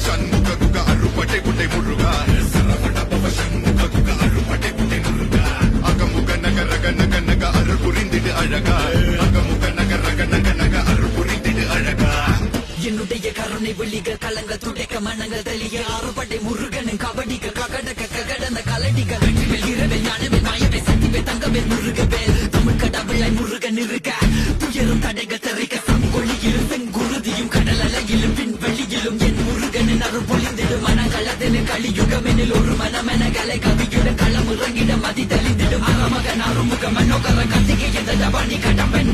சண்முக குக அருப்பட்டை குட்டை முருகா சரவண பவ சண்முக குக அருப்பட்டை குட்டை முருகா அகமுக நக ரக நக நக அருள் புரிந்திடு அழகா அகமுக நக ரக நக நக அருள் புரிந்திடு அழகா என்னுடைய கருணை வெளிகள் கலங்கள் துடைக்க மனங்கள் தெளிய ஆறுபடை முருகனும் கபடிக்க ககடக்க ககடந்த கலடிக்க வெற்றிவேல் இரவேல் ஞானவேல் மாயவே சக்திவேல் தங்கவேல் முருகவேல் தமிழ் கடவுளை முருகன் இருக்க துயரும் தடைகள் தெரிக்க சங்கொழியிலும் செங்குருதியும் கடல் அலையிலும் விண்வெளியிலும் என் முருகனின் அருள் பொழிந்திடும் மனங்களதில் கலியுகமெனில் ஒரு மனமென கலை கவியுடன் களம் இறங்கிட மதி தெளிந்திடும் அறமகன் அருமுக மனோகர கத்திகை எந்த ஜபானி கடம்பெண்